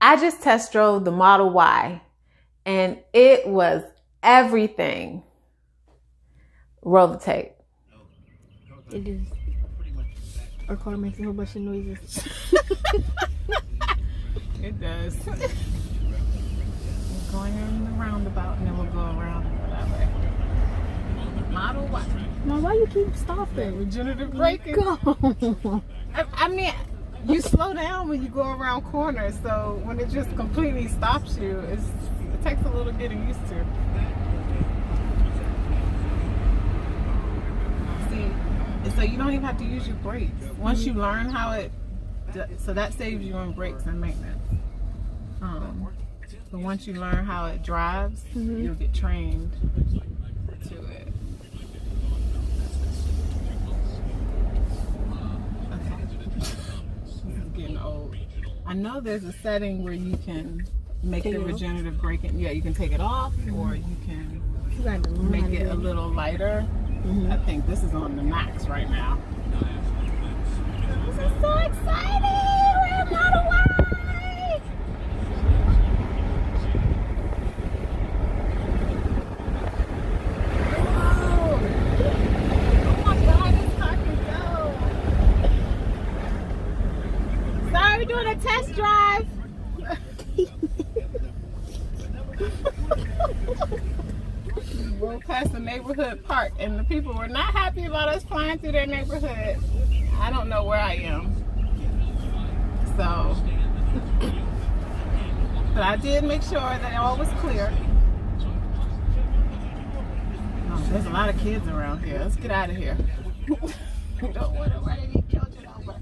I just test drove the Model Y and it was everything. Roll the tape. It is. Our car makes a whole bunch of noises. It does. We're going in the roundabout and then we'll go around that way. Model Y. Mom, why you keep stopping? Regenerative braking. Go. I mean, you slow down when you go around corners, so when it just completely stops you, it takes a little getting used to. See, so you don't even have to use your brakes. Once you learn how it, so that saves you on brakes and maintenance. But once you learn how it drives, you'll get trained to it. Old. I know there's a setting where you can make the regenerative braking. Yeah, you can take it off, or you can make it a little lighter. I think this is on the max right now. This is so exciting! We're in Model Y! We're doing a test drive. We rolled past the neighborhood park and the people were not happy about us flying through their neighborhood. I don't know where I am. So, but I did make sure that all was clear. Oh, there's a lot of kids around here. Let's get out of here. We don't want to run any children over.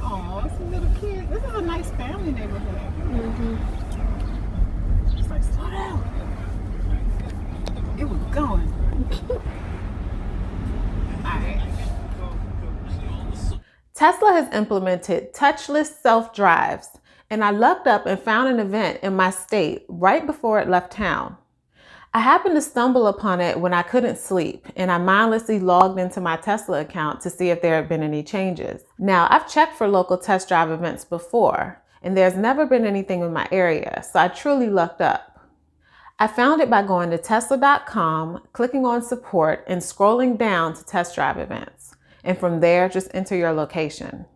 Oh, some little kids. This is a nice family neighborhood. Just like, slow down. It was going. Alright. Tesla has implemented touchless self-drives, and I looked up and found an event in my state right before it left town. I happened to stumble upon it when I couldn't sleep, and I mindlessly logged into my Tesla account to see if there had been any changes. Now, I've checked for local test drive events before, and there's never been anything in my area, so I truly lucked up. I found it by going to tesla.com, clicking on support, and scrolling down to test drive events. And from there, just enter your location.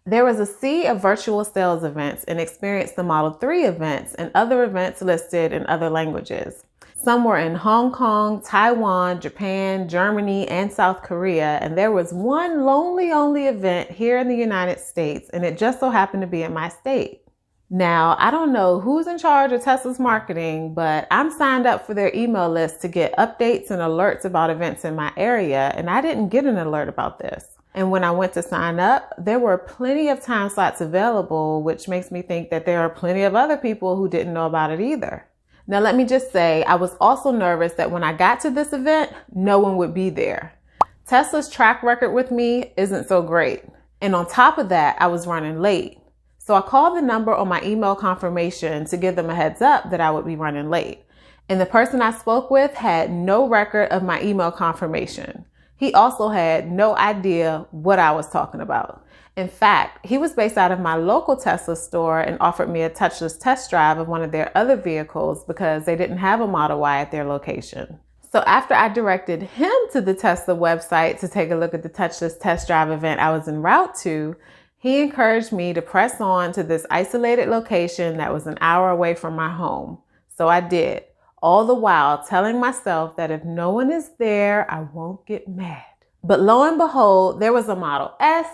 There was a sea of virtual sales events and Experience the Model 3 events and other events listed in other languages. Some were in Hong Kong, Taiwan, Japan, Germany, and South Korea, and there was one lonely event here in the United States, and it just so happened to be in my state. Now, I don't know who's in charge of Tesla's marketing, but I'm signed up for their email list to get updates and alerts about events in my area, and I didn't get an alert about this. And when I went to sign up, there were plenty of time slots available, which makes me think that there are plenty of other people who didn't know about it either. Now, let me just say, I was also nervous that when I got to this event, no one would be there. Tesla's track record with me isn't so great. And on top of that, I was running late. So I called the number on my email confirmation to give them a heads up that I would be running late. And the person I spoke with had no record of my email confirmation. He also had no idea what I was talking about. In fact, he was based out of my local Tesla store and offered me a touchless test drive of one of their other vehicles because they didn't have a Model Y at their location. So after I directed him to the Tesla website to take a look at the touchless test drive event I was en route to, he encouraged me to press on to this isolated location that was an hour away from my home. So I did, all the while telling myself that if no one is there, I won't get mad. But lo and behold, there was a Model S,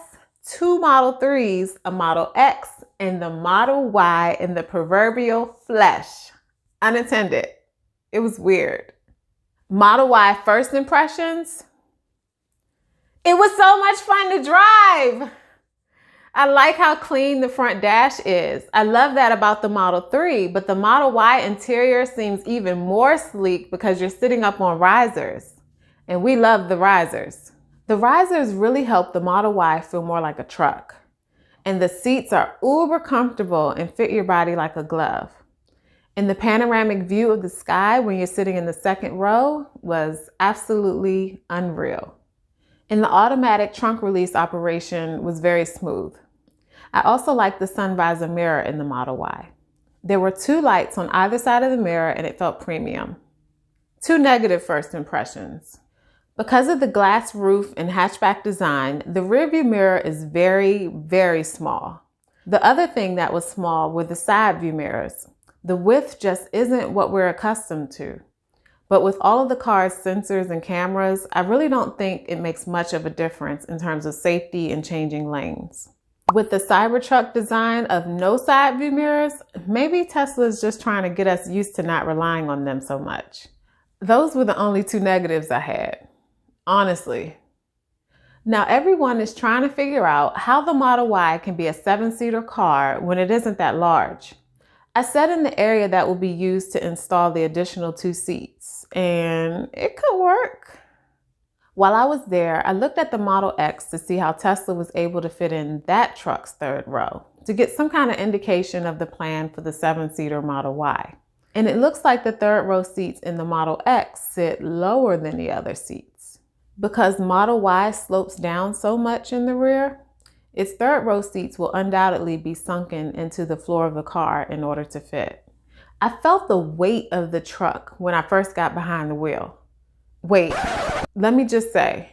2 Model 3s, a Model X, and the Model Y in the proverbial flesh. Unintended. It was weird. Model Y first impressions? It was so much fun to drive. I like how clean the front dash is. I love that about the Model 3, but the Model Y interior seems even more sleek because you're sitting up on risers. And we love the risers. The risers really help the Model Y feel more like a truck. And the seats are uber comfortable and fit your body like a glove. And the panoramic view of the sky when you're sitting in the second row was absolutely unreal. And the automatic trunk release operation was very smooth. I also like the sun visor mirror in the Model Y. There were 2 lights on either side of the mirror and it felt premium. 2 negative first impressions. Because of the glass roof and hatchback design, the rearview mirror is very, very small. The other thing that was small were the side view mirrors. The width just isn't what we're accustomed to. But with all of the car's sensors and cameras, I really don't think it makes much of a difference in terms of safety and changing lanes. With the Cybertruck design of no side view mirrors, maybe Tesla's just trying to get us used to not relying on them so much. Those were the only 2 negatives I had, honestly. Now everyone is trying to figure out how the Model Y can be a 7-seater car when it isn't that large. I sat in the area that will be used to install the additional 2 seats, and it could work. While I was there, I looked at the Model X to see how Tesla was able to fit in that truck's 3rd row to get some kind of indication of the plan for the 7-seater Model Y. And it looks like the 3rd row seats in the Model X sit lower than the other seats. Because Model Y slopes down so much in the rear, its 3rd row seats will undoubtedly be sunken into the floor of the car in order to fit. I felt the weight of the truck when I first got behind the wheel. Wait, let me just say,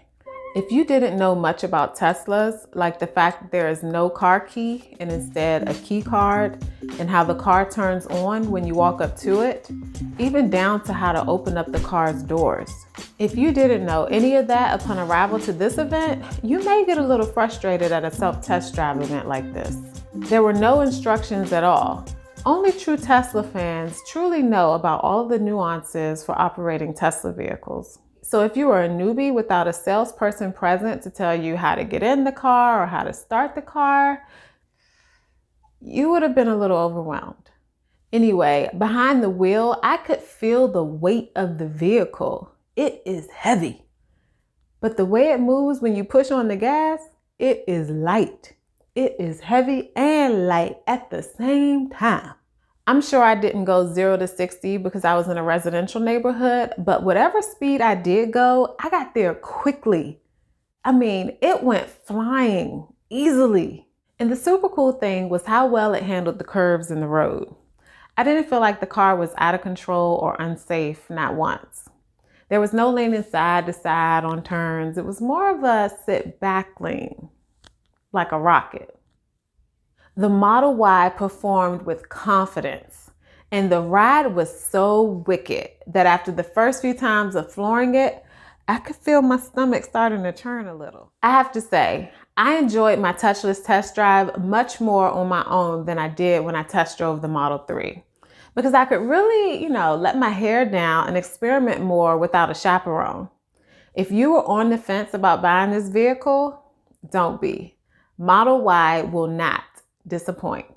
if you didn't know much about Teslas, like the fact that there is no car key and instead a key card, and how the car turns on when you walk up to it, even down to how to open up the car's doors. If you didn't know any of that upon arrival to this event, you may get a little frustrated at a self-test drive event like this. There were no instructions at all. Only true Tesla fans truly know about all of the nuances for operating Tesla vehicles. So if you were a newbie without a salesperson present to tell you how to get in the car or how to start the car, you would have been a little overwhelmed. Anyway, behind the wheel, I could feel the weight of the vehicle. It is heavy. But the way it moves when you push on the gas, it is light. It is heavy and light at the same time. I'm sure I didn't go 0 to 60 because I was in a residential neighborhood, but whatever speed I did go, I got there quickly. I mean, it went flying easily. And the super cool thing was how well it handled the curves in the road. I didn't feel like the car was out of control or unsafe, not once. There was no leaning side to side on turns. It was more of a sit back lean, like a rocket. The Model Y performed with confidence, and the ride was so wicked that after the first few times of flooring it, I could feel my stomach starting to turn a little. I have to say, I enjoyed my touchless test drive much more on my own than I did when I test drove the Model 3. Because I could really, let my hair down and experiment more without a chaperone. If you were on the fence about buying this vehicle, don't be. Model Y will not disappoint.